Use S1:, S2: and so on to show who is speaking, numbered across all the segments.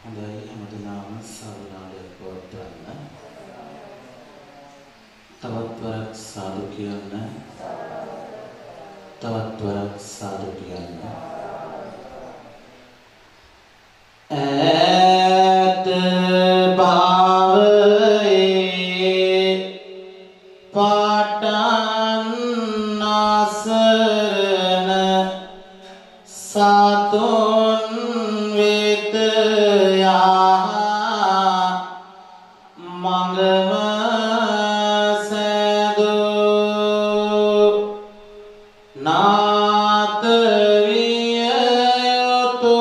S1: හොඳයි හැමදෙනාම සාදුනාදයක් පවත්වන්න. තවත් වරක් සාදු කියන්න. තවත් වරක් සාදු කියන්න. ඈත භාවයේ පාටන් අසරණ සතුන් වෙත යා මඟම සැදෝ නාත විය යුතු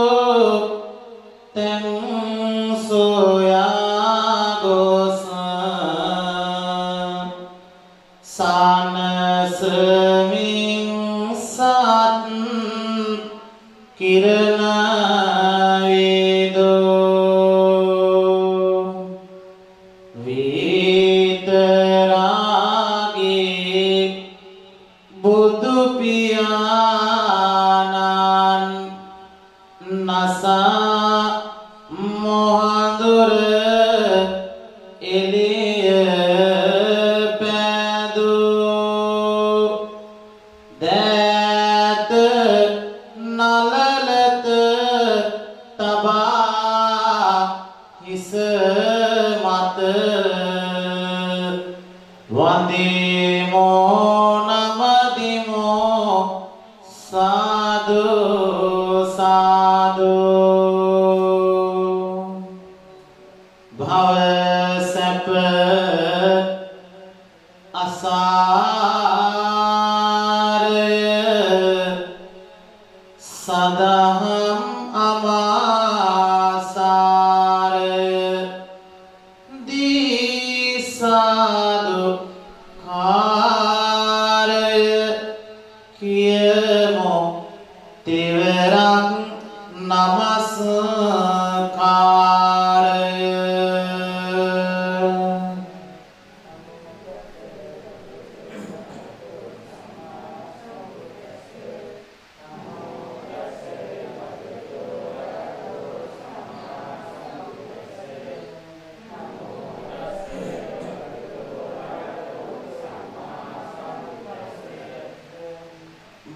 S1: තෙන් සොයා ගොස් සානසමින් සත් කිරණ වේදෝ විතරාගේ බුදු පියාණන් නසා මොහඳුර එළිය පැදූ දෑත නලලත තබා හිස මත වන්දිමෝ නමදිමෝ සාදු සාදු භව සැප අසාරය සදහම් අමාසාරය දීසාදු කාරය කියමු තෙවරක් නමස්කාරය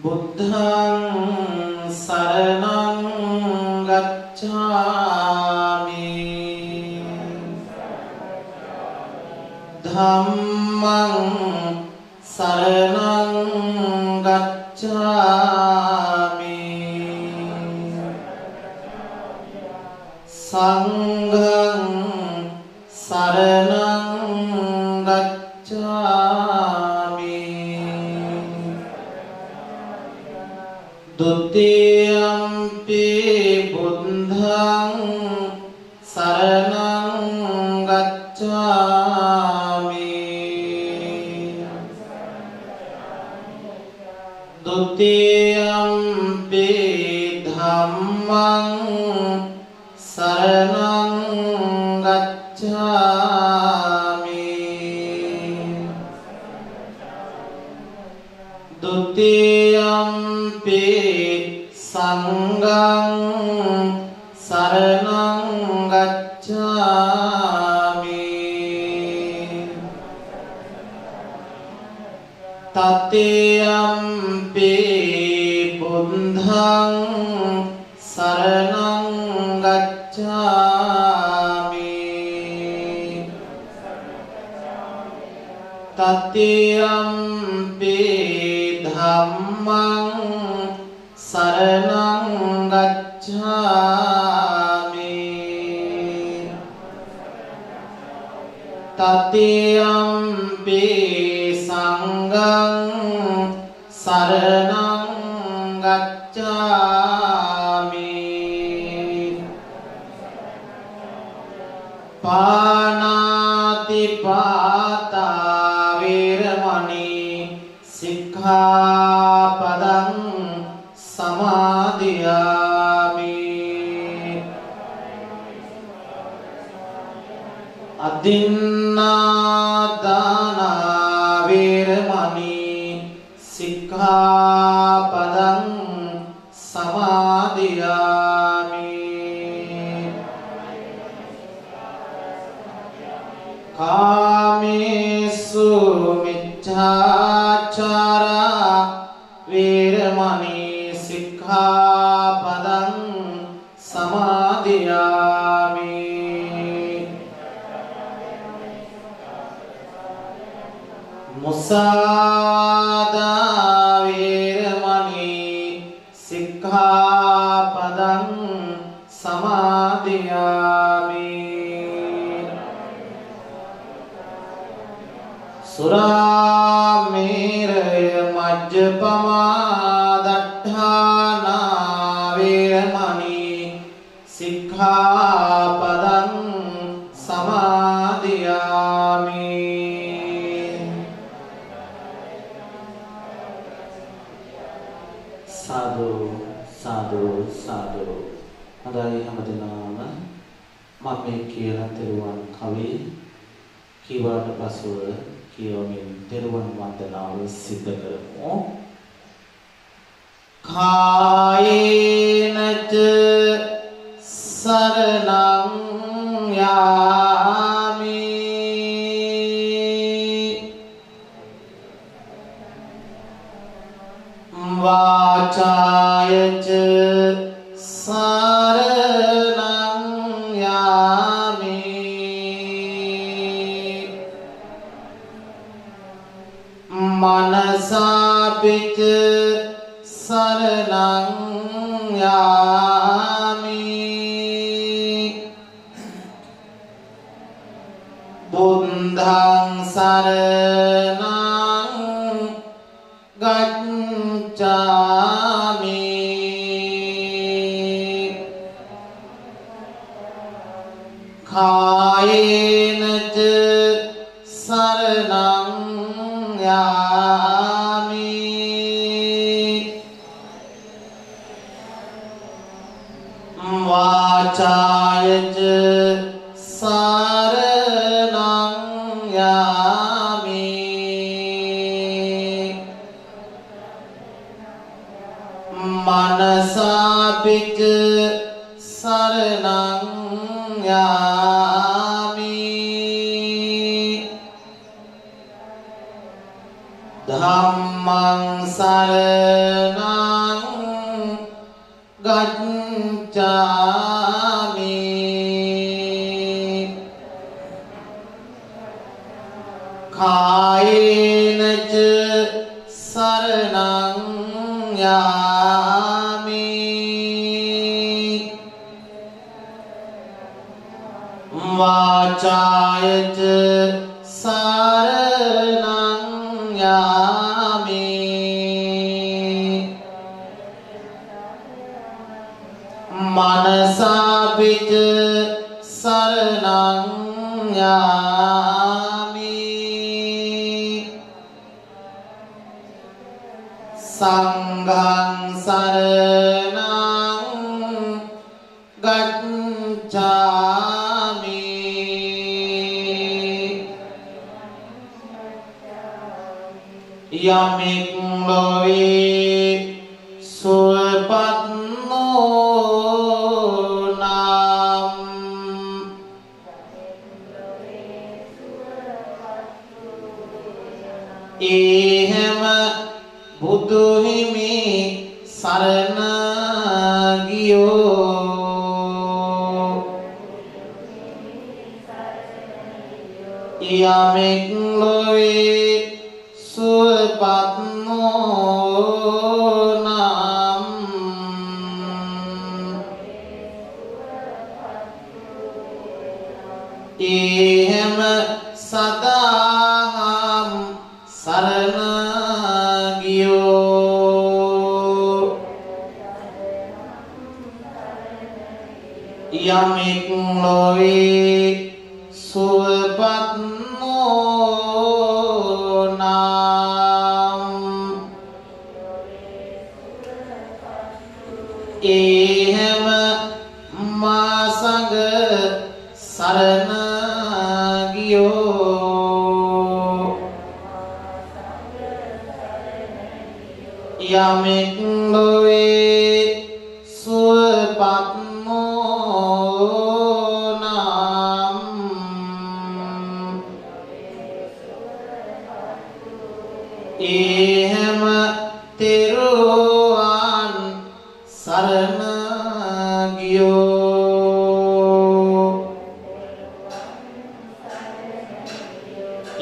S1: බුද්ධං සරණං ගච්ඡාමි ධම්මං සරණං ගච්ඡාමි සංඝං සරණං ගච්ඡාමි ဒုတိယံ පි බුද්ධං සරණං ගච්ඡාමි ဒုတိယံ පි ධම්මං සරණං ගච්ඡාමි ဒုတိယံ පි සංඝං සරණං ගච්ඡාමි තතියම්පි බුද්ධං සරණං ගච්ඡාමි තතියම්පි ධම්මං සරණං ගච්ඡාමි තතියම්පි සංඝං සරණං ගච්ඡාමි පාණාති පාතා වේරමණී සික්ඛාපදං සමාදියාමි අදින්නාදාන වේරමණී සික්ඛාපදං සමාදියාමි කාමේසු මිච්ඡාචාරා වේරමණී සික්ඛාපදං සමාදියාමි මුසාදා වේරමණී සික්ඛාපදං සමාදියාමි සුරාමේරය මජ්ජපමා දට්ඨානා වේරමණී සික්ඛාපදං සමාදියාමි සාදු සාදු සාදු හොඳයි හැමදෙනාම මම මේ කියලා තෙරුවන් කවි කීවාට පසුව කියවමින් තෙරුවන් වන්දනාව සිද්ධ කරමු කායේනච සරණං යාමි වාචායච සරණං යාමි මනසාපිච සරණං යාමි බුද්ධං සරණං ගච්ඡාමි කායේනච සරණං යාමි වාචායච සරණං යාමි මනසාපිච සරණං යාමි ධම්මං සරණං ගච්ඡාමි කායේනච සරණං යාමි වාචායච සරණං යාමි මනසාපිච සරණං යාමි සංඝං සරණං ගච්ඡාමි යමෙක් ලොවේ සුවපත් නොනම් එහෙම බුදු හිමි සරණ ගියෝ යමෙක් ලොවේ සුවපත් නොනම් එහෙම සදාහම් සරණ ගියෝ යමෙක් ලොවේ සුවපත් නොනම් එහෙම මා සංඝ සරණ ගියෝ යමෙක් ලොවේ සුවපත් නොනම්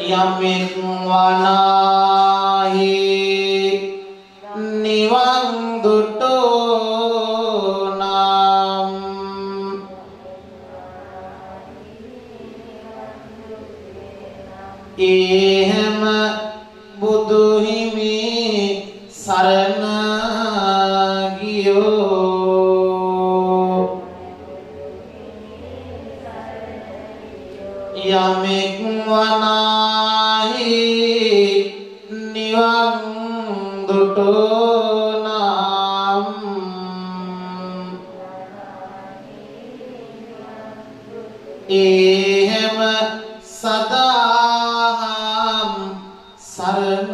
S1: යමෙක් වනාහි නිවන් දුටෝ නම් එහෙම බුදු හිමි සරණ ගියෝ යමෙක් වනාහි නිවන් දුටෝ නම් එහෙම සදාහම් සරණ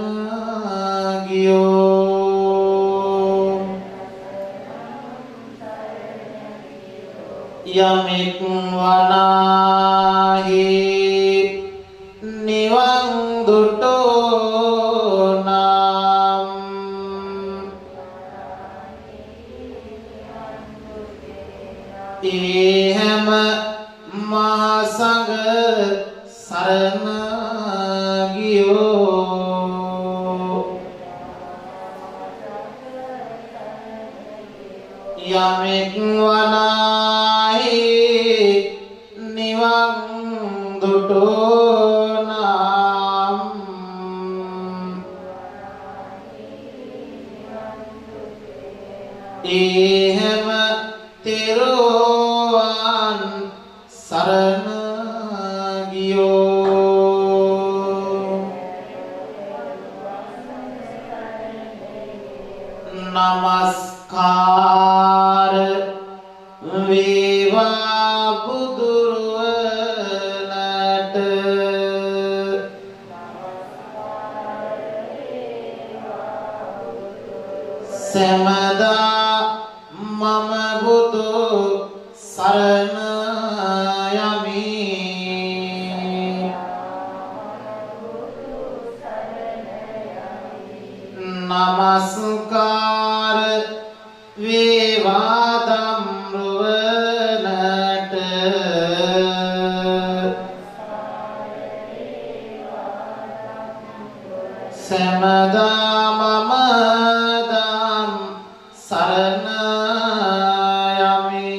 S1: ගියෝ යමෙක් වනාහි නිවන් දුටෝ නම් එහෙම මහා සංඝ සරණ ගියෝ යමෙක් වනාහි නිවන් දුටෝ නම් එහෙම තෙරුවන් සරණ ගියෝ නමස්කාර වේවා බුදුරුවනට සෑමදා මම බුදු සරණ යමි නමස්කාර වේවා ධම්රුවනට සෑමදා මම ධම් සරණ යමි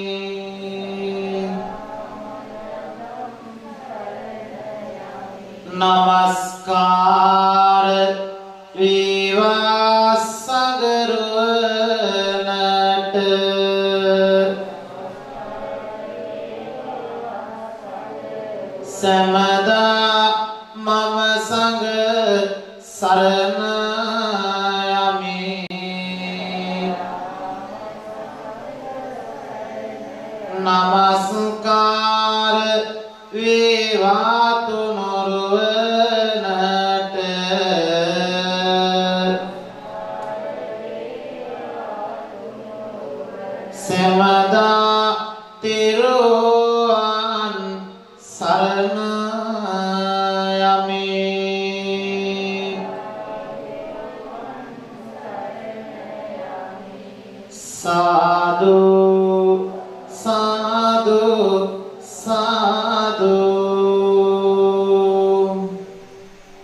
S1: නමස්කාර වේවා සගරුවනට සෑමදා මම සංඝ සරණ යමි නමස්කාර වේවා තුනුරුවනට සෑමදා තෙරුවන් සරණ යමි සාදු සාදු සාදු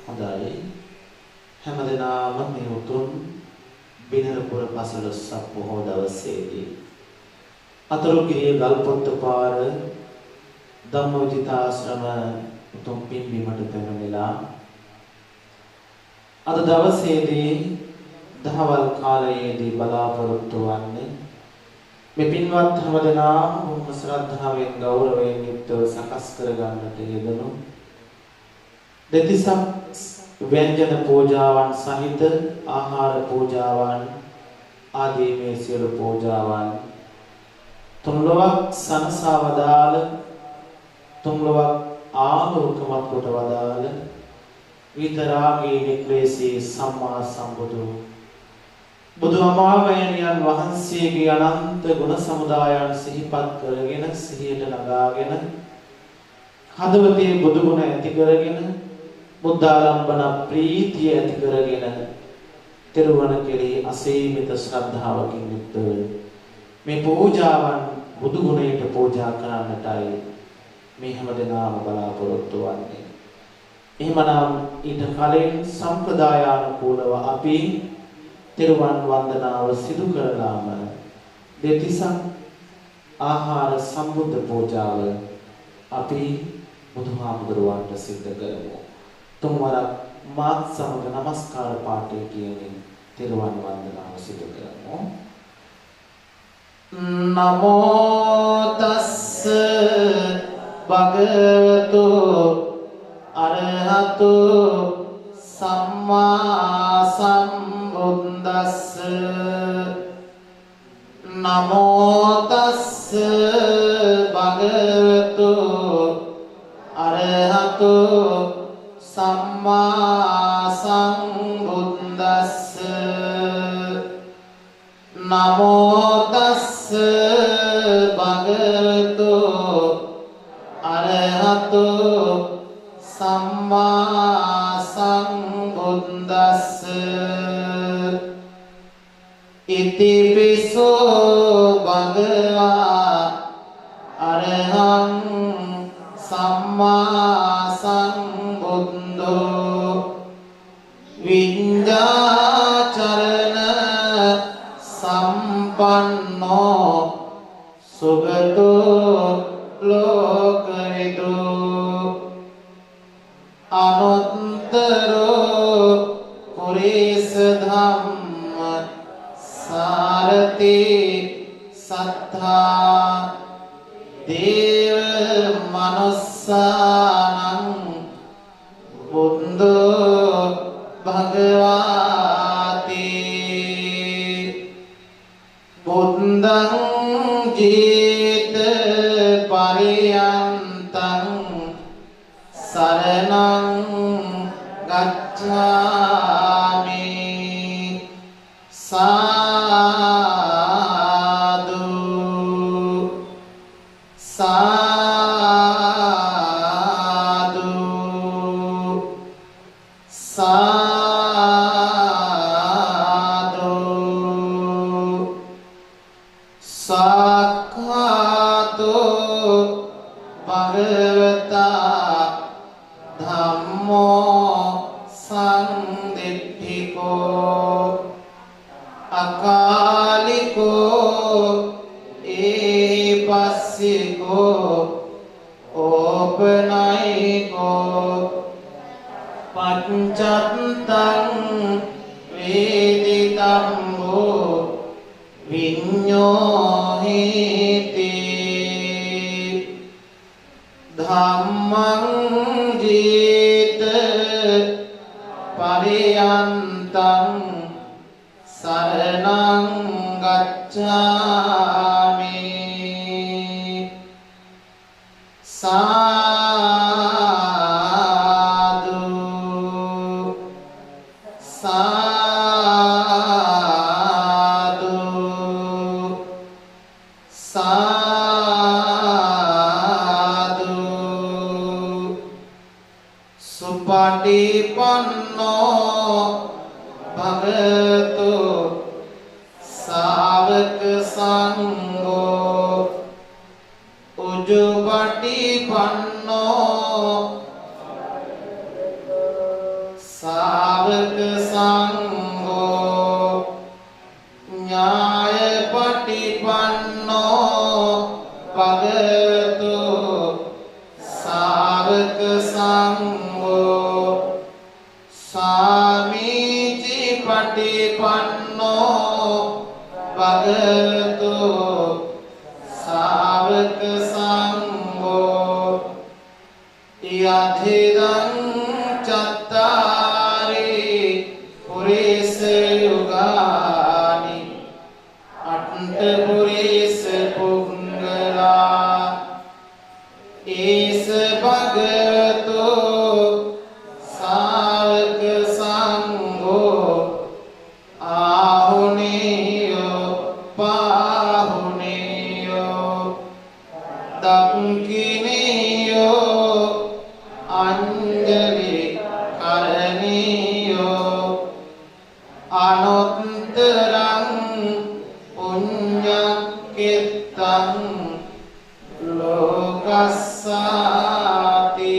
S1: හොඳයි හැමදෙනාම මේ උතුම් බිනරපුර පසළොස්වක බොහෝ දවසේදී අතුරුගිරිය ගල්පොත්ත පාර ධම්මවිචිතාශ්‍රම උතුම් පින්බිමට පැමිණිලා අද දවසේදී දහවල් කාලයේදී බලාපොරොත්තු වන්නේ මේ පින්වත් හැමදෙනාම බොහොම ශ්‍රද්ධාවෙන් ගෞරවයෙන් යුක්තව සකස් කරගන්නට යෙදුණු දෙතිසක් ව්‍යංජන පූජාවන් සහිත ආහාර පූජාවන් ආදී මේ සියලු පූජාවන් තුන්ලොවක් සනසා වදාළ තුන්ලොවක් ආලෝකමත් කොට වදාළ විතරාගී නික්ලේශී සම්මා සම්බුදු බුදු අමාවැයන්යන් වහන්සේගේ අනන්ත ගුණ සමුදායන් සිහිපත් කරගෙන සිහියට නගාගෙන හදවතේ බුදු ගුණ ඇති කරගෙන බුද්ධාලම්බන ප්‍රීතිය ඇති කරගෙන තෙරුවන් කෙරෙහි අසීමිත ශ්‍රද්ධාවකින් යුක්තව මේ පූජාවන් බුදු ගුණයට පූජා කරන්නටයි මේ හැමදෙනාම බලාපොරොත්තු වන්නේ. එහෙමනම් ඊට කලින් සම්ප්‍රදායානුකූලව අපි තෙරුවන් වන්දනාව සිදු කරලාම දෙතිසක් ආහාර සම්බුද්ධ පූජාව අපි බුදුහාමුදුරුවන්ට සිද්ධ කරමු. තුන්වරක් මාත් සමග නමස්කාර පාඨය කියමින් තෙරුවන් වන්දනාව සිදු කරමු. නමෝ තස්ස භගවතු අරහතු සම්මා සම්බුද්දස්ස. නමෝ තස්ස භගවතු අරහතු සම්මා සම්බුද්දස්ස. නමෝ තස්ස භගවතු අරහතු සම්මා සම්බුද්දස්ස. ඉතිපිසෝ භගවා අරහං සම්මා සම්බුද්ධෝ විඤ්ඤාචරණ සම්පන්නෝ සුගතෝ ලෝකවිදෝ අනුත්තරෝ පුරිස ධම්ම සාරති සත්තා දේව මනුස්සානං බුද්ධෝ භගවාති. බුද්ධං ජීත පරියන්තං සරණං ගච්ඡාමි. සාදු සාදු සාදු. සක්ඛාතෝ භගවතා ධම්මෝ සංදිට්ඨිකෝ අකාලිකෝ ඒපස්සිකෝ ඕපනයිකෝ පංචත්තං වේදිතම්බෝ විඤ්ඤෝහිති. ධම්මං ජීත පරියන්තං සරණං ගච්ඡාමි. සාදු සාදු සාදු. සුපටිපන්නෝ භගවතු ශාවක සංඝෝ උජුපටිපන්නෝ ශාවක සංඝෝ ඥායපටිපන්නෝ භගවතු ශාවක සංඝෝ සාමීචි පටිපන්නෝ භගවතු ශාවක සංඝෝ යථිදං චත්තාරි පුරිස යුගානි අට්ඨ පුරිස පුංගලා ඒස භගවතු ශාවක සංඝෝ ආහුනේයෝ පාහුනේයෝ දක්ඛිනේයෝ අංජලි කරණීයෝ අනුත්තරං පුඤ්ඤක්ඛිතං ලෝකස්සාති.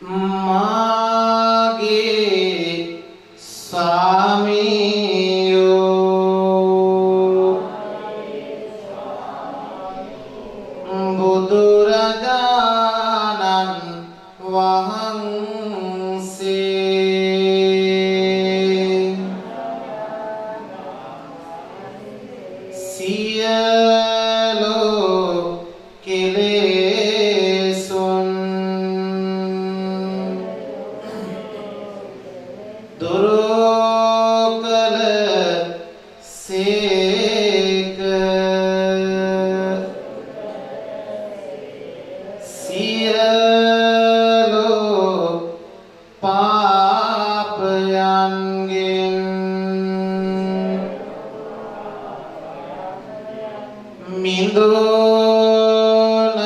S1: මාගේ ස්වාමියෝ බුදුරජාණන් වහන්සේ සියලු කෙලෙසුන් දුරු කළ සේක සියලු පාපයන්ගෙන් මිදුණ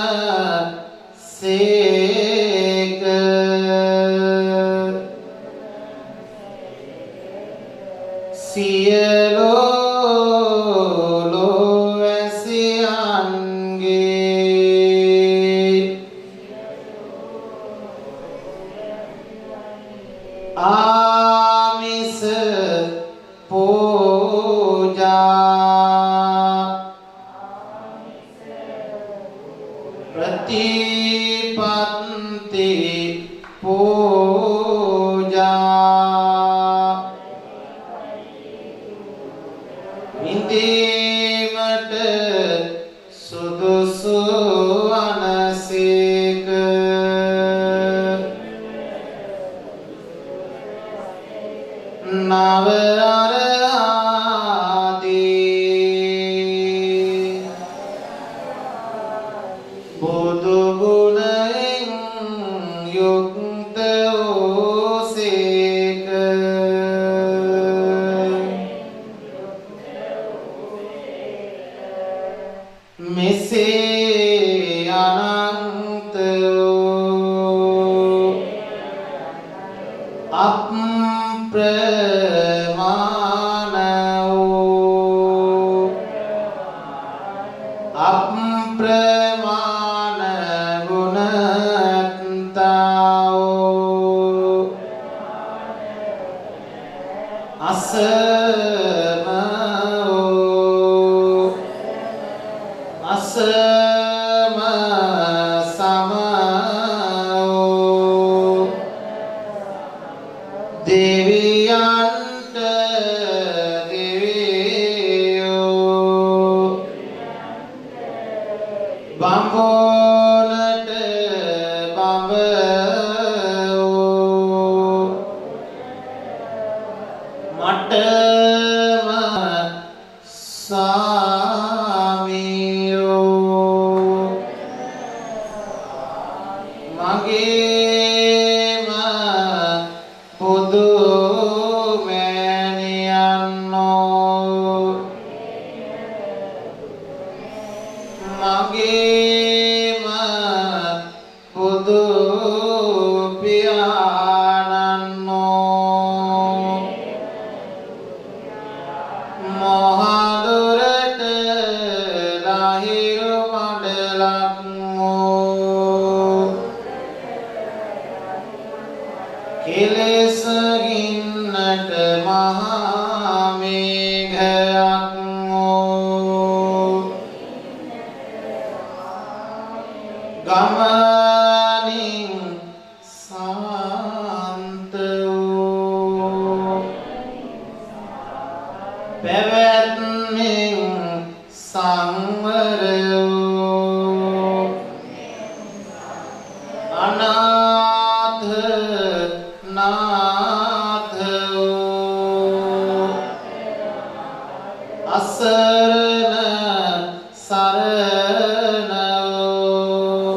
S1: සේක සියලු ලෝවැසියන්ගේ ආමිස පූජා ප්‍රතිපත්ති පූජා විඳීමට සුදුසු වනසේක නව අරහදී බුදු ගුණයෙන් යුක්ත වූසේක මෙසේ අනන්ත වූ අප්‍රමාණ වූ අප්‍රමාණ ගුණත්තා වූ අසම වූ අසම සම වූ දෙවියන්ට දෙවියෝ බඹෝනට බඹෝ මටම සාමියෝ මගේම බුදු මෑණියන්ෝ මගේම බුදු පියාණන්ෝ මොහදුරට ලහිරු මඩලක් කෙලෙස ගින්නට මහා මේඝයක් ගමනින් සාන්ත වූ පැවැත්මෙන් සංවර වූ අනාථ නාථ වූ අසරණ සරණ වූ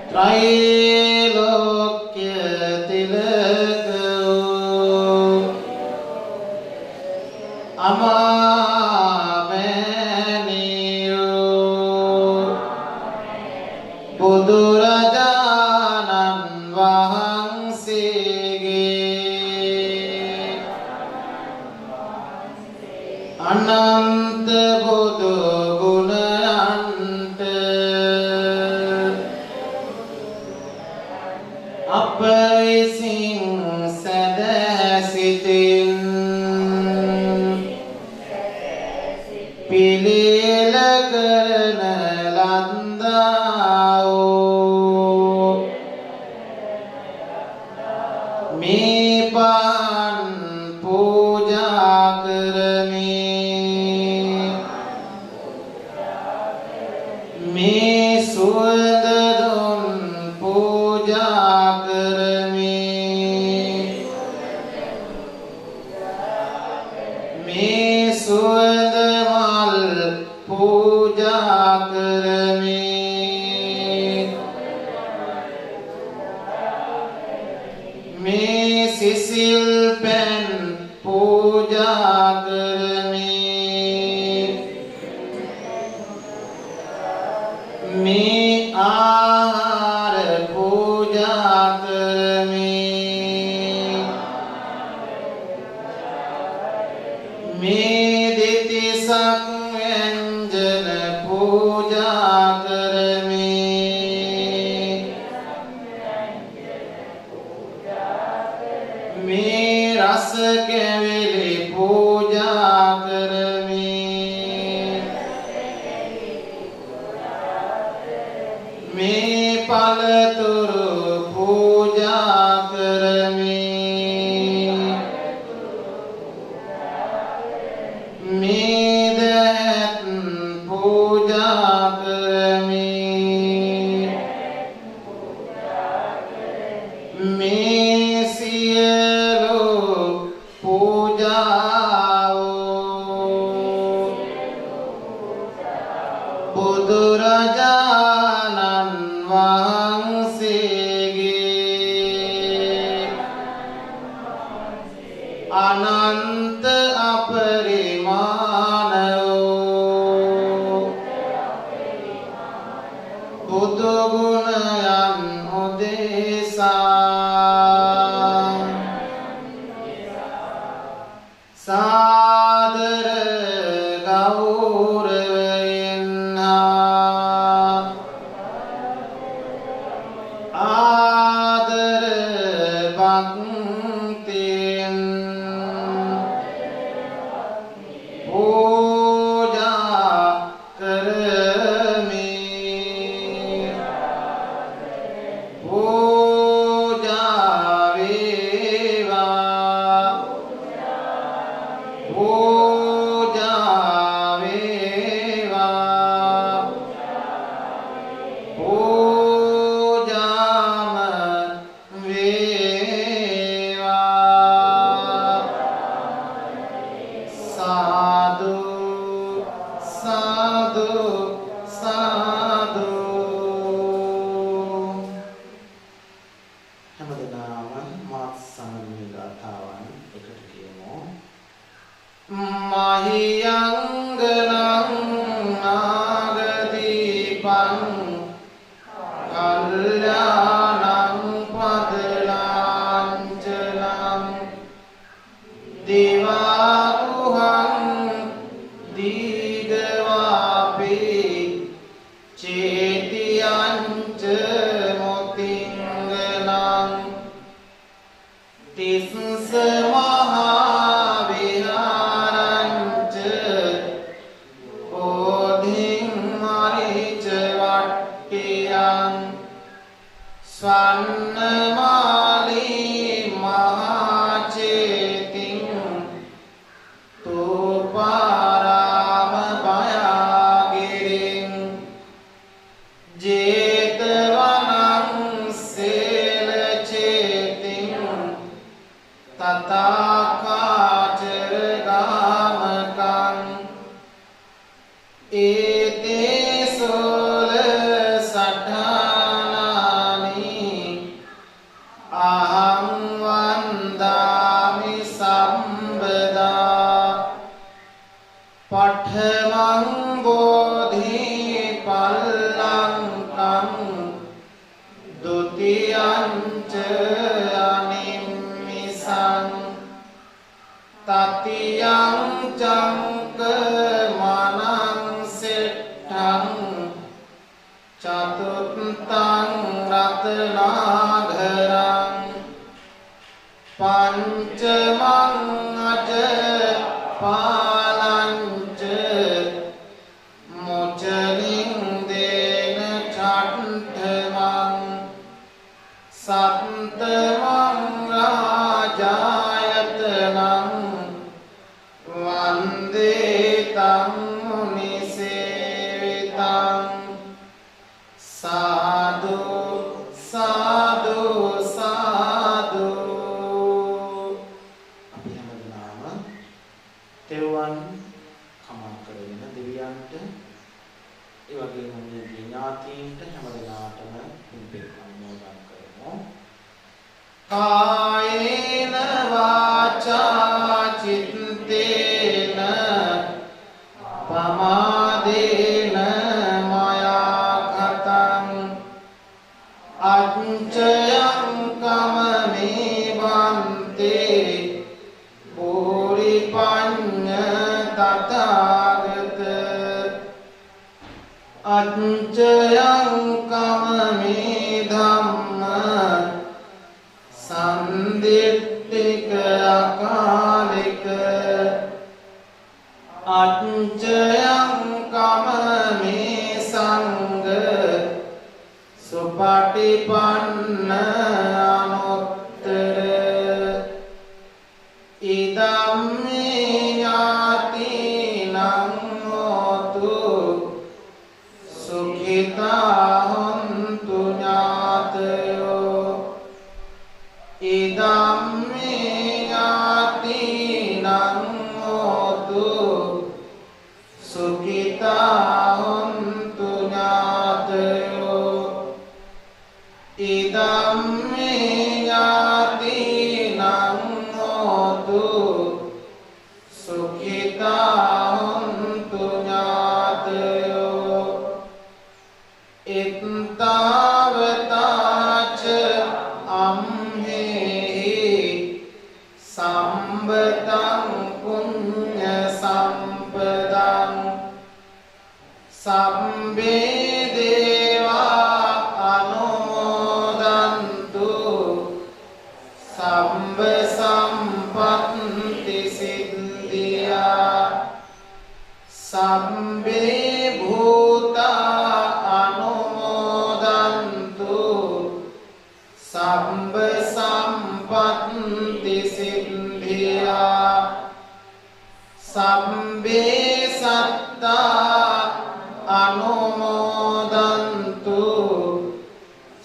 S1: त्रैलोक्य तिलक वූ අමාමෑණියෝ බුදුරජාණන් වහන්සේගේ අනන්ත බුදු ගුණයන්ට අප විසින් සැදැ සිතින් පිළියෙල කරන ලද්දා වූ මේ පන් පූජා කරමි මේ සුවඳ දුන් පූජා කරමි මේ සුවඳ මල් පූජා කරමි මේ සිසිල් පැන් පූජා කරමි මේ ආහාර පූජා කරමි මේ දෙතිසක් ව්‍යංජන පූජා කරමි මේ රස කැවිලි පූජා කරමි මේ පළතුරු පූජා කරමි මේ දහත් පූජා කරමි මේ සියලු පූජාවෝ බුදුරජාණන් වහන්සේගේ අනන්ත අපරිමාණ වූ බුදු ගුණයන් උදෙසා සාදර ගෞරවයෙන් ආදර භක්තියෙන් පූජා කරමි පූජා වේවා පූජා වේවා පූජාම වේවා සාදු සාදු සාදු හැමදෙනාම මාත් සමග මේ ගාථාවන් එකට කියමු මහියංගනං නාගදීපං කල්යාණං පදලාංජනං දිවාකුහං දීගවාපේ චේතියංච මොතිංගනං තිස්ස මහා විහාරංච ඕධින් මරිච වට්ටියං ස්වන්නමාලී මහාචේතිං තෝපාරාම භයාගිරින් ජේතවනං සේලචේතිං තථාකාචර ගාමකං ඒතේ සෝල සඨානානි අහං වන්දාමි සම්බදා පඨමං බෝධි පල්ලංකං ဒုတိယံ ච අනිම්මිසං තතියං චංක මනං සෙට්ඨං චතුත් තං රතනාඝරං පංචමං අජ පාලංච මොචනින් දේන චට්ඨමං සත්තමං රාජායතනං වන්දේ තං මුනිසේවිතං සාදු සාදු සාදු. අපි හැමදෙනාම තෙරුවන් කමක් කරගෙන දෙවියන්ට ඒ වගේම මේ ඥාතීන්ට හැමදෙනාටම පින් අනුමෝදන් කරමු. කායේන වාචා චිත්තේන පමාදේන මයා කතං අච්චයං කමමේ වන්තේ පෝරිපඤ්ඤ තථාගත අච්චයං කමමේ ධම්ම සම්දිට්ඨික අකාලික අච්චයං කමමේ සංඝ සුපටිපන්න අනුත්තර ඉදම්මේ ඥාතිනං හෝතු සුඛිතා හොන්තු ඥාතයෝ ඉදම්මේ ඥාතිනං හෝතු සුඛිතා හොන්තු ඥාතයෝ ඉදම්මේ ඥාතිනං හෝතු සුඛිතා හොන්තු ඥාතයෝ ඉත්තාවතාච අම්හෙහි සම්බතං පුඤ්ඤ සම්පදං සම්බේ දේවා අනුමෝදන්තු සම්බ සම්පත්ති සිද්ධියා සම්බේ භූතා අනුමෝදන්තු සම්බ සම්පත්ති සිද්ධියා සම්බේ සත්තා අනුමෝදන්තු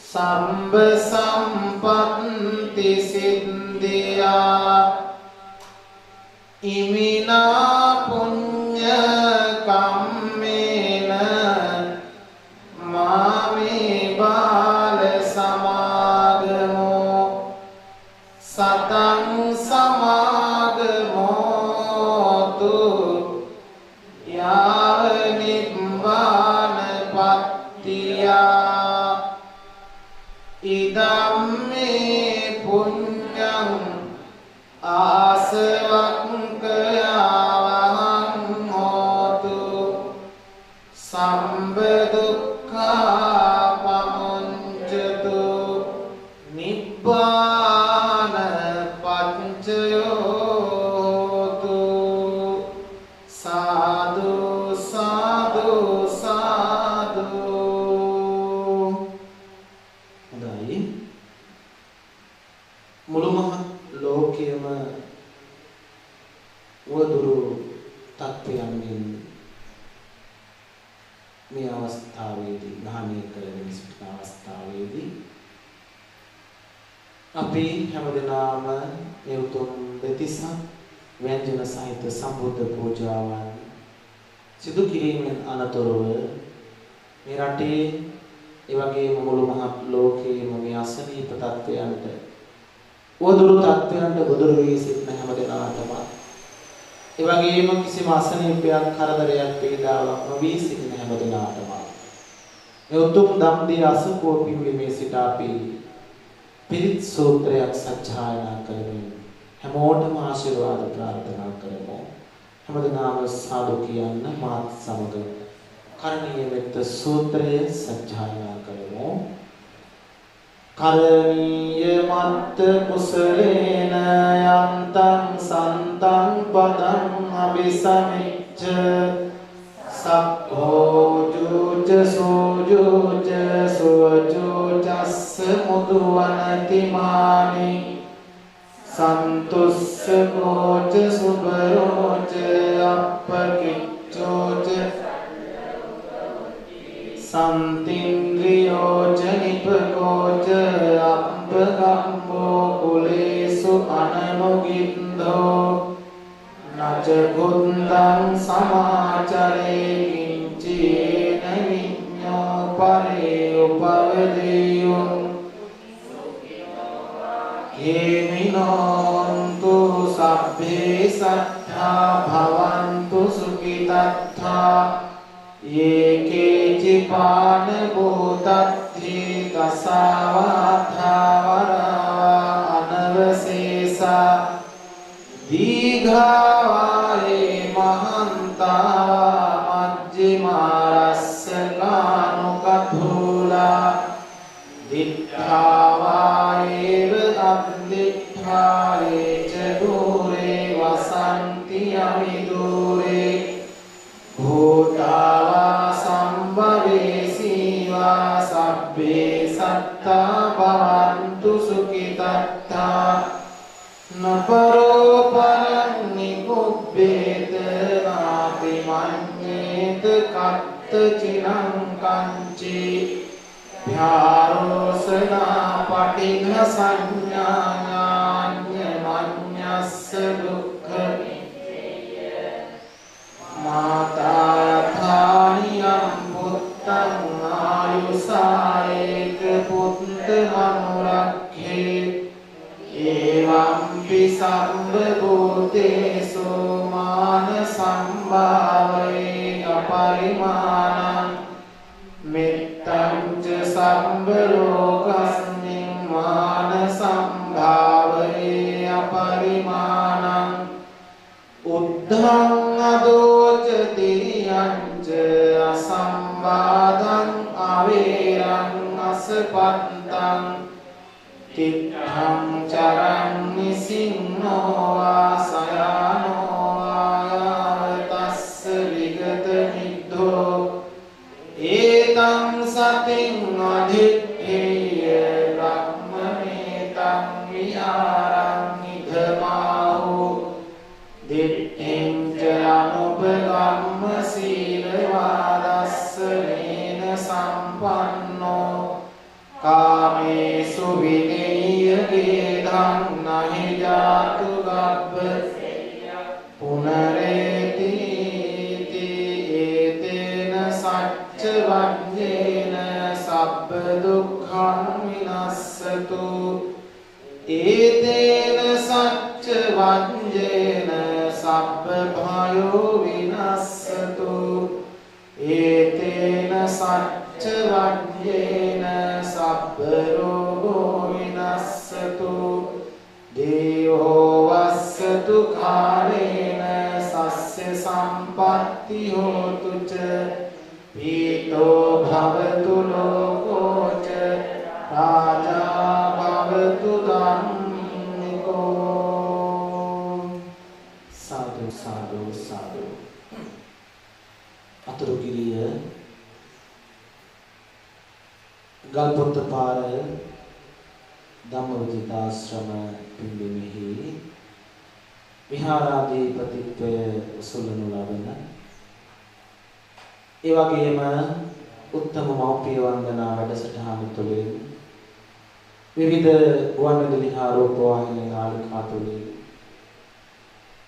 S1: සම්බ සම්පත්ති සිද්ධියා ඉමිනා පුඤ්ඤ කම්මේන මාමේ බාල සමාගමෝ සතං සමාගමෝතු යාව නිබ්බාන පත්තියා ඉදම්මේ පුඤ්ඤං ආසවක්ඛයාවහං හෝතු සම්බ දුක්ඛා පමුඤ්චතු නිබ්බාන පච්චයෝතු සාදු සාදු සාදු. හොඳයි, මුළු මහත් ලෝකයේම වදුරු තත්ත්වයන්ගෙන් මේ අවස්ථාවේදී ග්‍රහණය කරගෙන සිටින අවස්ථාවේදී අපි හැමදෙනාම මේ උතුම් දෙතිසක් ව්‍යංජන සහිත සම්බුද්ධ පූජාවන් සිදු කිරීමෙන් අනතුරුව මේ රටේ ඒ වගේම මුළු මහත් ලෝකයේම මේ අසනීප තත්ත්වයන්ට වදුරු තත්ත්වයන්ට ගොදුරු වී සිටින හැමදෙනාටම ඒ වගේම කිසිම අසනීපයක් කරදරයක් පීඩාවක් නොවී සිටින හැමදෙනාටම මේ උතුම් ධම්මදී අසකෝ පිළිමේ සිට අපි පිරිත් සූත්‍රයක් සජ්ජායනා කරමින් හැමෝටම ආශිර්වාද ප්‍රාර්ථනා කරමු. හැමදෙනාම සාදු කියන්න මාත් සමග කරණීය මෙත්ත සූත්‍රය සජ්ජායනා කරමු. කරමු. කරණීය මත්ත කුසලේන යන්තං සන්තං පදං අபிසමිච්ඡ සක්ඛෝ ජුජ සෝජුජ සුවජුජස්ස මුදුවනතිමානි සන්තුස්ස කෝච සුබරෝච අප්පකිච්ඡෝච සම්තින්ද්‍රියෝච නිපකෝච අප්පගම්බෝ කුලේසු අනනුගින්ධෝ නච කුන්දං සමාචරේ කිංචේන විඤ්ඤෝ පරේ උපවදේයෝ හේමිනෝන්තු සබ්බේ සත්තා භවන්තු සුඛිතත්තා ඒකේචි පාන භූතත්ථි දසාවාථාවරා අනවසේසා දීඝාවායේ මහන්තා මජ්ජිමාරස්ස කානුකථූලා දිඨාවායේව අද්දිඨායේච දූරේ වසන්ති අමිදූරේ භූතාවා සම්භවේසීවා සබ්බේ සත්තා භවන්තු සුඛිතත්තා නපරෝ පරං නිකුබ්බේත නාති මඤ්ඤේත කත්ත චිරං කංචි භ්‍යාරෝසනා පටිඝ සංඥාඤ්ඤ මඤ්ඤස්ස දුක්ඛ මාතාථානියං පුත්තං ආයුසායේක පුත්ත මනුරක්ඛේ එවං සම්බ භූතේසු මාන සම්භාවේ අපරිමාණං මෙත්තං ච සම්බ ලෝකස්මින් මාන සම්භාවේ අපරිමාණං උද්ධං අදෝච තිරියං ච අසම්බාධං අවේරං අසපත්තං තිත්තං චරං නිසින්නෝ වාසයානෝ ආයතස්ස විගත නිද්ධෝ ඒතං සතින් අධිට්ඨේය බ්‍රහ්මමේතං විහාරං ඉදමාහු දිට්ඨිං ච අනුපගම්ම සීලවාදස්සනේන සම්පන්නෝ කාමේසු විනේයගේ ධම්නහි ජාතු ගබ්බ පුනරේති ඒතේන සච්ච වඤ්ඤේන සබ්බ දුක්ඛං විනස්සතු ඒතේන සච්ච වඤ්ඤේන සබ්බ භයෝ විනස්සතු ඒතේන සච්ච වඤ්ඤේන සබ්බ රෝගෝ විනස්සතු දේවෝ වස්සතු කාලේන සස්්‍ය සම්පත්ති හෝතු ච පීතෝ භවතු ලෝකෝ ච රාජා භවතු ධම්මිකෝ සාදු සාදු සාදු. අතුරුගිරිය ගල්පොත්ත පාර ධම්මවිචිතාශ්‍රම පිළිමෙහි විහාරාධිපතිත්වය උසුලනු ලබන ඒ වගේම උත්තම මෞපිය වන්දනා වැඩසටහන තුළින් විවිධ ගුවන්විදුලි හා රූපවාහිනී නාලිකා තුළින්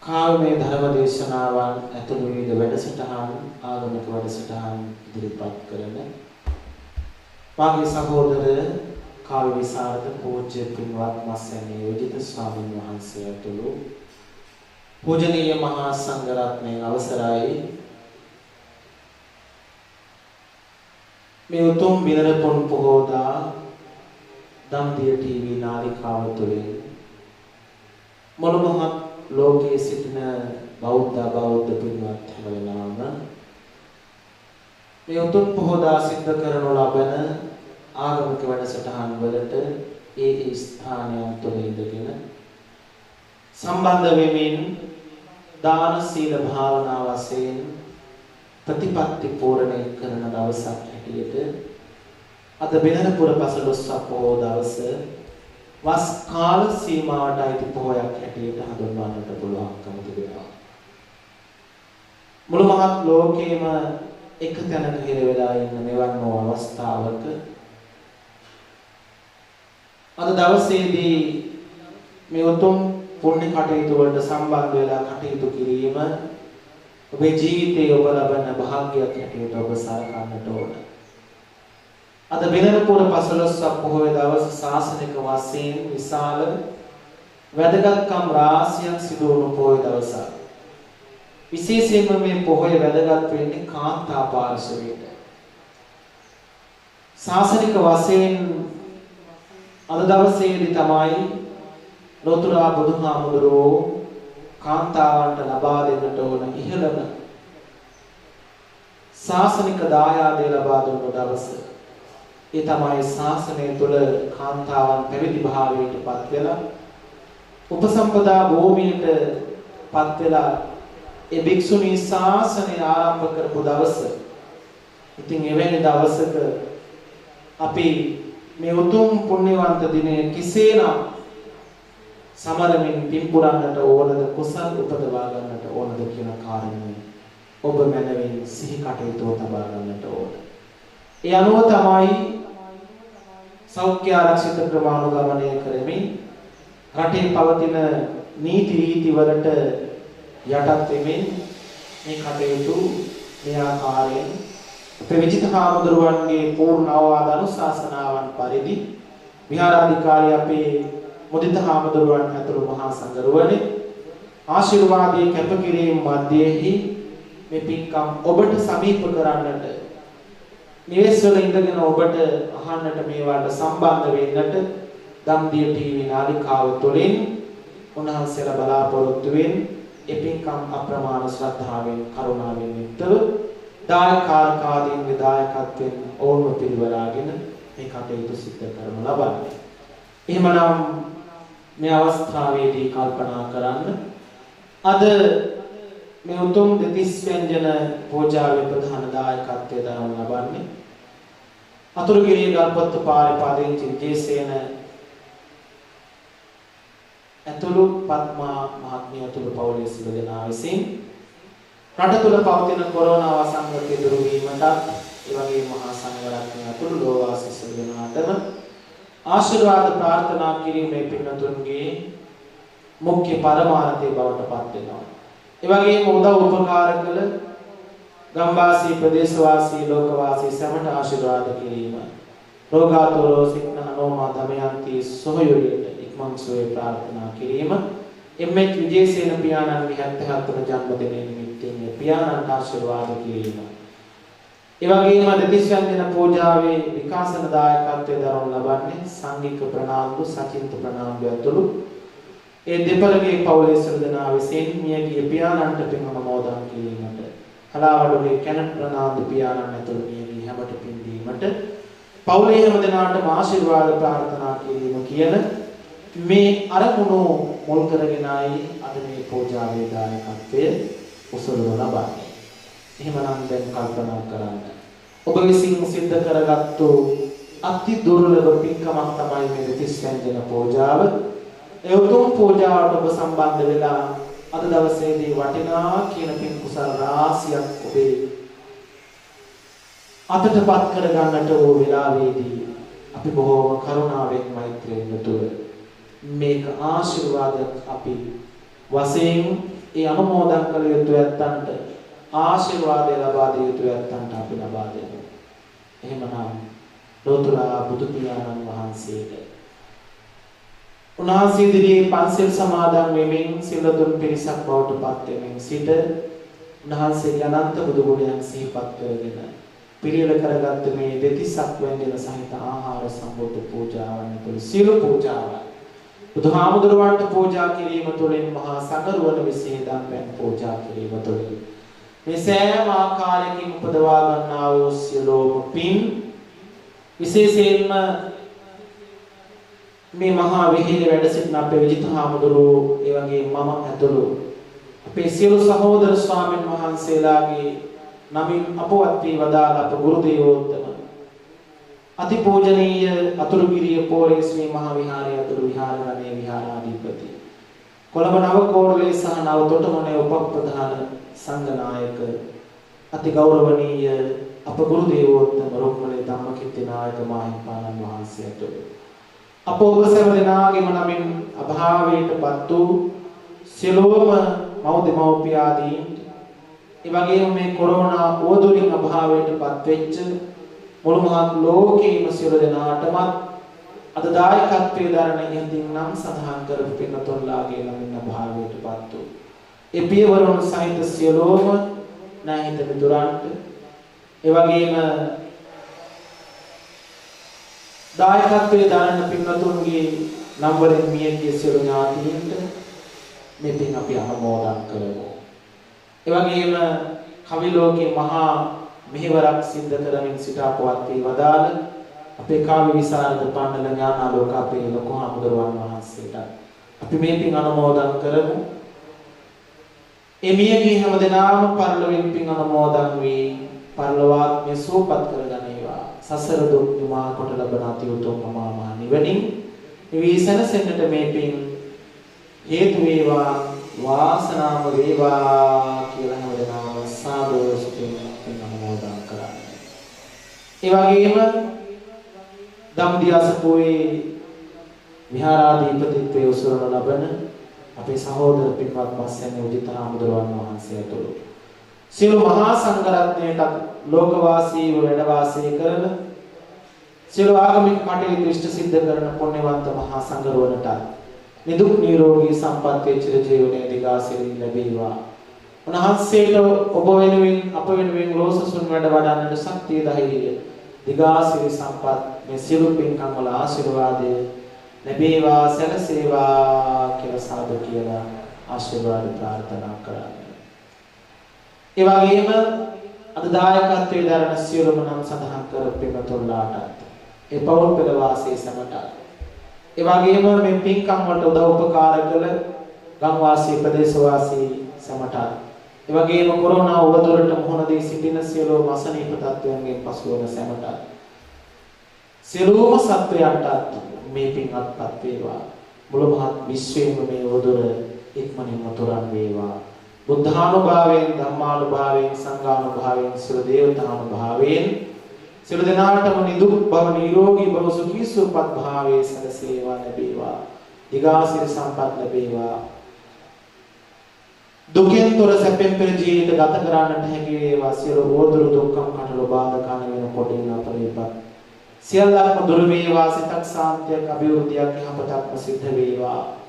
S1: කාර්මයේ ධර්ම දේශනාවන් ඇතුළු විවිධ වැඩසටහන් ආගමික වැඩසටහන් ඉදිරිපත් කරන මාගේ සහෝදර කාව්‍ය විසරද පූජ්‍ය පින්වත් මස්සනේ යෝජිත ස්වාමීන් වහන්සේ ඇතුළු පූජනීය මහා සංඝරත්නයේ අවසරයි මේ උතුම් බිනරපොන් පොහෝදා දම්දිය ටීවී නාලිකාව තුළින් මොළමහත් ලෝකයේ සිටින බෞද්ධ පින්වත් හැමදෙනාම මේ උතුම් පොහොදා සිද්ධ කරනු ලබන ආගමික වැඩසටහන් වලට ඒ ස්ථානයන් තුළ ඉඳගෙන සම්බන්ධ වෙමින් දාන සීල භාවනා වශයෙන් ප්‍රතිපත්ති පූර්ණය කරන දවසක් හැටියට අද බෙහෙරපුර පසළොස්වක පොහොය දවස වස් කාල සීමාවට අයිති පොහොයක් හැටියට හඳුන්වන්නට පුළුවන්කම තිබෙනවා. මුළු මහත් ලෝකයේම එක තැනක හිර වෙලා ඉන්න මෙවන් වූ අවස්ථාවක අද දවසේදී මේ උතුම් පුණ්‍ය කටයුතු වලට සම්බන්ධ වෙලා කටයුතු කිරීම ඔබේ ජීවිතයේ ඔබ ලබන භාග්‍යයක් හැටියට ඔබ සලකන්නට ඕන. අද බෙහෙරපුර පසළොස්වක පොහොය දවස ශාසනික වශයෙන් විශාල වැදගත්කම් රාශියක් සිදු වුණු පොහොය දවසක්. විශේෂයෙන්ම මේ පොහොය වැදගත් වෙන්නේ කාන්තා පාර්ශවයට. ශාසනික වශයෙන් අද දවසේදී තමයි ලෝතර බුදුහාමුදුරුවෝ කාන්තාවන්ට ලබා දෙන්නට ඕන ඉහළම ශාසනික දායාදය ලබා දුන්නු දවස. ඒ තමයි ශාසනය තුළ කාන්තාවන් පැවිදි භාවයට පත් වෙලා උපසම්පදා භූමියට පත් වෙලා ඒ භික්ෂුණී ශාසනය ආරම්භ කරපු දවස. ඉතින් එවැනි දවසක අපි මේ උතුම් පුණ්‍යවන්ත දිනය කෙසේනම් සමරමින් පින්පුරන්නට ඕනද කුසල් උපදවා ගන්නට ඕනද කියන කාරණය ඔබ මනමින් සිහි කටයුතු තබා ගන්නට ඕන. ඒ අනුව තමයි සෞඛ්‍ය ආරක්ෂිත ක්‍රමානුගමනය කරමින් රටේ පවතින නීති රීති වලට යටත් වෙමින් මේ කටයුතු මේ ආකාරයෙන් ප්‍රවිචිත හාමුදුරුවන්ගේ පූර්ණ අවවාද අනුශාසනාවන් පරිදි විහාරාධිකාරී අපේ මුදිත හාමුදුරුවන් ඇතුළු මහා සංඝරුවනේ ආශිර්වාදයේ කැපකිරීම මැදෙහි මේ පින්කම් ඔබට සමීප කරන්නට නිවෙස් වල ඉඳගෙන ඔබට අහන්නට මේවට සම්බන්ධ වෙන්නට දම්දිය ටීවී නාලිකාව තුළින් උන්වහන්සේලා බලාපොරොත්තු වෙන ඒ පින්කම් අප්‍රමාණ ශ්‍රද්ධාවෙන් කරුණාවෙන් යුක්තව දායකාදීන්ගේ දායකත්වයෙන් ඕනම පිළිවෙලාගෙන මේ කටයුතු සිදු කරනු ලබන්නේ. එහෙමනම් මේ අවස්ථාවේදී කල්පනා කරන්න අද මේ උතුම් දෙතිස් ව්‍යංජන පූජාවේ ප්‍රධාන දායකත්වය දරන ලබන්නේ අතුරුගිරිය ගල්පත්තු පාරේ පාදින්චි විජේසේන ඇතුළු පත්මා මහත්මිය ඇතුළු පවුලේ සියලු දෙනා විසින් රට තුළ පවතින කොරෝනා වසංගතය දුරු වීමටත් ඒ වගේම මහා සංඝරත්නය ඇතුළු ලෝවාසී සියලු දෙනාටම ආශිර්වාද ප්‍රාර්ථනා කිරීමේ පින්නතුන්ගේ මුඛ්‍ය පරමාර්ථය බවට පත් වෙනවා. ඒ වගේම උදව් උපකාර කළ ගම්වාසී ප්‍රදේශවාසී ලෝකවාසී සැමට ආශිර්වාද කිරීම රෝගාතුරෝ සික්න අනෝමා දමයන්ති සොහයුරියට ඉක්මන් සුවේ ප්‍රාර්ථනා කිරීම එම්.එච්. විජේසේන පියාණන්ගේ 77 වන ජන්මදිනය නිමිත්තෙන් පියාණන්ට ආශිර්වාද කිරීම. ඒ වගේම දෙතිස් ව්‍යංජන පූජාවේ විකාශන දායකත්වයෙන් දරනු ලබන්නේ සංඝික ප්‍රනාන්දු සචින්ත ප්‍රනාන්දු ඇතුළු ඒ දෙපළගේ පවුලේ සියලු දෙනා විසින් මියගිය පියාණන්ට පින් අනුමෝදන් කිරීමට හලාවඩුවේ කැනට් ප්‍රනාන්දු පියාණන් ඇතුළු මියගිය හැමට පින් දීමට පවුලේ හැම දෙනාටම ආශිර්වාද ප්‍රාර්ථනා කිරීම කියන මේ අරමුණු මුල් කරගෙනයි අද මේ පූජාවේ දායකත්වය උසුලව ලබන්නේ. එහෙමනම් දැන් කල්පනා කරන්න. ඔබ විසින් සිද්ධ කරගත්තු අති දුර්ලභ පින්කමක් තමයි මේ දෙතිස් ව්‍යංජන පූජාව. ඒ උතුම් පූජාවට ඔබ සම්බන්ධ වෙලා අද දවසේදී වටිනා කියන පින් කුසල රාශියක් ඔබේ අතටපත් කරගන්නට ඕ වෙලාවේදී අපි බොහෝම කරුණාවෙන් මෛත්‍රියෙන් යුතුව මේක ආශිර්වාදයක් අපි වශයෙන් ඒ අනුමෝදන් කළ යුතු ඇත්තන්ට ආශිර්වාදය ලබා දිය යුතු ඇත්තන්ට අපි ලබා දෙමු. එහෙමනම් ලෝතර බුදු පියාණන් වහන්සේට උන්වහන්සේ ඉදිරියේ පන්සල් සමාදන් වෙමින් සිල් දුන් පිරිසක් බවට පත් වෙමින් සිට උන්වහන්සේගේ අනන්ත බුදු ගුණයන් සිහිපත් කරගෙන පිළිවෙල කරගත්ත මේ දෙතිසක් ව්‍යංජන සහිත ආහාර සම්බුද්ධ පූජාවන් තුළ සීල පූජාවන් බුදුහාමුදුරුවන්ට පූජා කිරීම තුළින් මහා සංඝරුවන විසින් දන්පැන් පූජා කිරීම තුළින් මේ සෑම ආකාරයකින් උපදවා ගන්නා වූ සියලුම පින් විශේෂයෙන්ම මේ මහා විහාරයේ වැඩ සිටින අපේ විජිත හාමුදුරුවෝ ඒ වගේම මම ඇතුළු අපේ සියලු සහෝදර ස්වාමීන් වහන්සේලාගේ නමින් අපවත් වී වදාළ අප ගුරු දේවෝත්තම අතිපූජනීය අතුරුගිරිය පෝරේ ශ්‍රී මහා විහාරයේ අතුරු විහාරගණයේ විහාරාධිපති කොළඹ නව කෝරළේ සහ නව තොටමනේ උපප්‍රධාන සංඝනායක අති ගෞරවනීය අප ගුරු දේවෝත්තම රුක්මලේ ධම්මකිත්ති නායක මාහිමිපාණන් වහන්සේ ඇතුළු අප ඔබ සෑම දෙනාගේම නමින් අභාවයටපත් වූ සියලුම මව් දෙමව්පිය ආදීන් ඒ වගේම මේ කොරෝනා උවදුරින් අභාවයටපත් වෙච්ච මුළු මහත් ලෝකේම සියලු දෙනාටම අද දායකත්වයේ දරන ඉහතින් නම් සඳහන් කරපු පින්වතුන්ලාගේ නමින් අභාවයටපත් වූ ඒ පියවරුන් සහිත සියලුම නැහිත මිතුරන්ට ඒ වගේම දායකත්වයේ දරන පින්වතුන්ගේ නම් වලින් මියගිය සියලු ඥාතීන්ට මේ පින් අපි අනුමෝදන් කරමු. ඒ වගේම කවි ලෝකේ මහා මෙහෙවරක් සිද්ධ කරමින් සිට අපවත් වී වදාළ අපේ කාව්‍ය විසරද පණ්ඩල ඥානාලෝක අපේ ලොකු හාමුදුරුවන් වහන්සේට අපි මේ පින් අනුමෝදන් කරමු. ඒ මියගිය හැම දෙනාම පරලොවින් පින් අනුමෝදන් වී පරලොවාත්මය සුවපත් කරගනීවා. සසර දුක් නිවා කොට ලබන අති උතුම් මහා මහ නිවනින් විසනසෙන්නට මේ පින් හේතු වේවා වාසනාම වේවා කියලා හැම දෙනාම සාදු සිතින් අනුමෝදන් කරන්නේ. ඒ වගේම දම්දියාසපුවේ විහාරාධිපතිත්වයේ උසුරන ලබන අපේ සහෝදර පින්වත් මස්සෙන් උදිත හාමුදුරුවන් වහන්සේ ඇතුළු සියලු මහා සංඝරත්නයට ලෝකවාසීව වැඩ වාසය කරන සියලු ආගමික කටයුතු ඉෂ්ට සිද්ධ කරන පුණ්‍යවන්ත මහා සංඝරුවනට නිදුක් නිරෝගී සම්පන්නිය චිරජීවනයේ දිගාසිරි ලැබේවා. උන්වහන්සේට ඔබ වෙනුවෙන් අප වෙනුවෙන් ලෝසසුන් වැඩ වඩන්නට ශක්තිය ධෛර්යය දිගාසිරි සම්පත් මේ සියලු පින්කම් වල ආශිර්වාදය ලැබේවා සැලසේවා කියලා සාදු කියලා ආශිර්වාද ප්‍රාර්ථනා කරන්නේ. ඒ වගේම අද දායකත්වයේ දරන සියලුම නම් සඳහන් කර පින්වතුන්ලාට ඒ පෞල් පෙළ වාසී සමට ඒ වගේම මේ පින්කම් වලට උදව් උපකාර කළ ගම් වාසී ප්‍රදේශ වාසී සමට ඒ වගේම කොරෝනා උවදුරට මුහුණ දී සිටින සියලුම අසනීප තත්ත්වයන්ගෙන් පසුවන සමට සියලුම සත්වයන්ට මේ පින් අත්පත් වේවා. මුළු මහත් විශ්වයේම මේ උවදුර ඉක්මනින්ම තුරන් වේවා. බුද්ධානුභාවයෙන් ධම්මානුභාවයෙන් සංඝානුභාවයෙන් සියලු දේවතානුභාවයෙන් සියලු දෙනාටම නිදුක් බව නිරෝගී බව සුඛී සුවපත් භාවයේ සැලසේවා ලැබේවා. දිගාසිරි සම්පත් ලැබේවා. දුකෙන් තොර සැපෙන් පෙර ජීවිත ගත කරන්නට හැකි වේවා. සියලු බෝධුරු දුක්ඛම් කටළු බාධක වෙන කොටින් අපරිපත් සියල්ලක්ම දුර වේවා. සිතක් සාන්තියක් අභිවෘද්ධියක් යහපතක්ම සිද්ධ වේවා.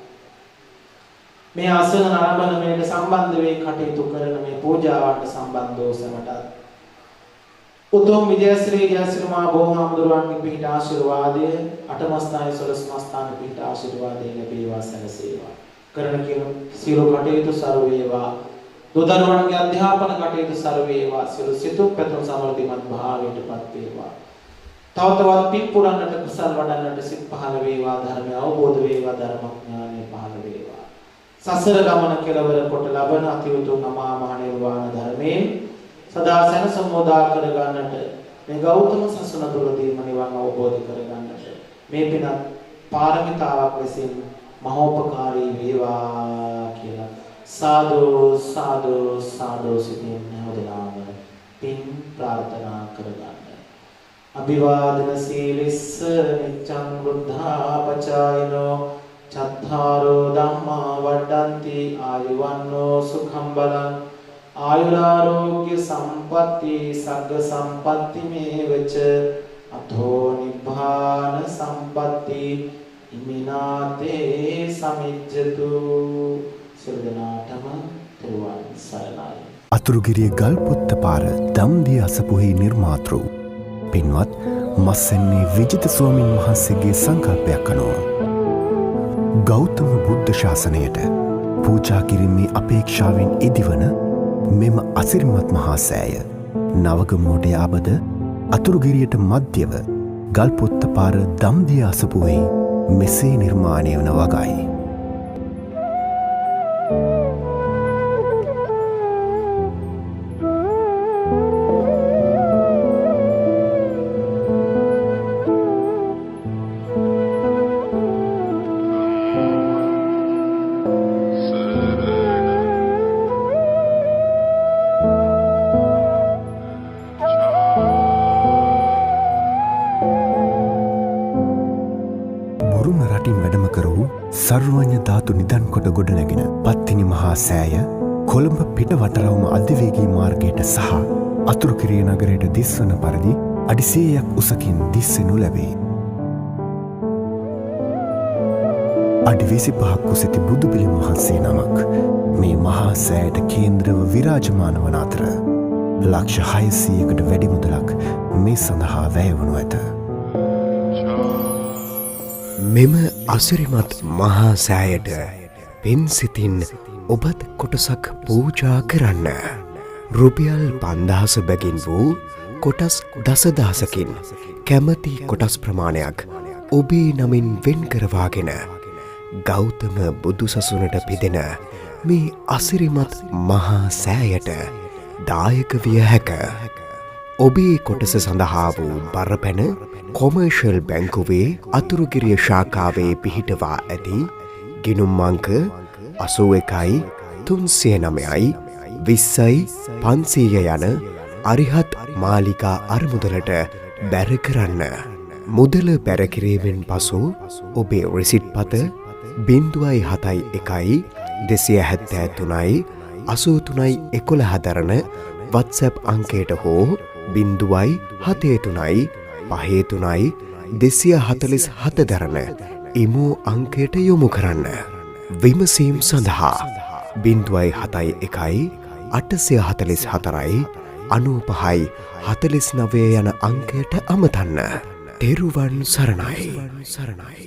S1: මේ ආසන ආරම්භන මේට සම්බන්ධ වේ කටයුතු කරන මේ පූජාවන්ට සම්බන්ධව සමට උතුම් විජයශ්‍රී ජයශ්‍රීමා බෝධිහාමුදුරුවන්ගේ පිහිට ආශිර්වාදය අටමස්ථාන 11 මස්ථාන පිහිට ආශිර්වාදය ලැබේවා සැලසේවා. කරන සියලු කටයුතු සරු වේවා. දොදරුවන්ගේ අධ්‍යාපන කටයුතු සරු වේවා. සියලු සිතුම් පැතුම් සමෘද්ධිමත් භාවයටපත් වේවා. තව තවත් පින් පුරන්නට කුසල් වඩන්නට සිත් පහළ වේවා. ධර්මය අවබෝධ වේවා. ධර්මඥානය පහළ වේවා. සසර ගමන කෙලවර කොට ලබන අති උතුම් අමා මහ නිර්වාණ ධර්මයෙන් සදා සැනසීම උදා කර ගන්නට මේ ගෞතම සසුන තුළදීම නිවන් අවබෝධ කර ගන්නට මේ පිනත් පාරමිතාවක් ලෙසින් මහෝපකාරී වේවා කියලා සාදු සාදු සාදු සිතින් හැමදෙනාම පින් ප්‍රාර්ථනා කරගන්න. අභිවාදන සීලිස්ස නිච්ඡං බුද්ධාපචායිනෝ චත්තාරෝ ධම්මා වඩ්ඩන්ති ආයුවන්නෝ සුඛං බලං ආයුරාෝග්‍ය සම්පatti සග්ග සම්පatti මේවච අතෝ නිබ්බාන සම්පatti ඉමිනාතේ සමිජ්ජතු සිරදනාටම තෙරුවන් සරණයි.
S2: අතුරුගිරිය ගල්පොත්ත පාර දම්දිය අසපුහි නිර්මාතෘ පින්වත් මස්සෙන්නේ විජිත ස්වාමින් වහන්සේගේ සංකල්පයක් අනුව ගෞතම බුද්ධ ශාසනයට පූජා කිරීමේ අපේක්ෂාවෙන් ඉදිවන මෙම අසිරිමත් මහා සෑය නවගමුවට යාබද අතුරුගිරියට මධ්‍යව ගල්පොත්ත පාර දම්දිය අසපුවෙහි මෙසේ නිර්මාණය වන වගයි. බුරුම රටින් වැඩම කර වූ සර්වඥ ධාතු නිදන් කොට ගොඩනැගෙන පත්තිනි මහා සෑය කොළඹ පිට වටරවම අධිවේගී මාර්ගයට සහ අතුරුකිරිය නගරයට දිස්වන පරිදි අඩි 100ක් උසකින් දිස්සෙනු ලැබේ. අඩි 25ක් උසැති බුදුපිළිම වහන්සේ නමක් මේ මහා සෑයට කේන්ද්‍රව විරාජමාන වන අතර ලක්ෂ 600කට වැඩි මුදලක් මේ සඳහා වැය වනු ඇත.
S3: මෙම අසිරිමත් මහා සෑයට පෙන් සිතින් ඔබත් කොටසක් පූජා කරන්න. රුපියල් 5000 බැගින් වූ කොටස් දසදහසකින් කැමති කොටස් ප්‍රමාණයක් ඔබේ නමින් වෙන් කරවාගෙන ගෞතම බුදු සසුනට පිදෙන මේ අසිරිමත් මහා සෑයට දායක විය හැක. ඔබේ කොටස සඳහා වූ බරපැන කොමර්ෂල් බැංකුවේ අතුරුගිරිය ශාඛාවේ පිහිටවා ඇති ගිණුම් අංක 81 309 20 500 යන අරිහත් මාලිකා අරමුදලට බැර කරන්න. මුදල බැරකිරීමෙන් පසු ඔබේ රිසිට් පත 071 273 83 11 දරන WhatsApp අංකයට හෝ 073 53 247 දරන ඉමෝ අංකයට යොමු කරන්න. විමසීම් සඳහා 071 844 95 49 යන අංකයට අමතන්න. තෙරුවන් සරණයි.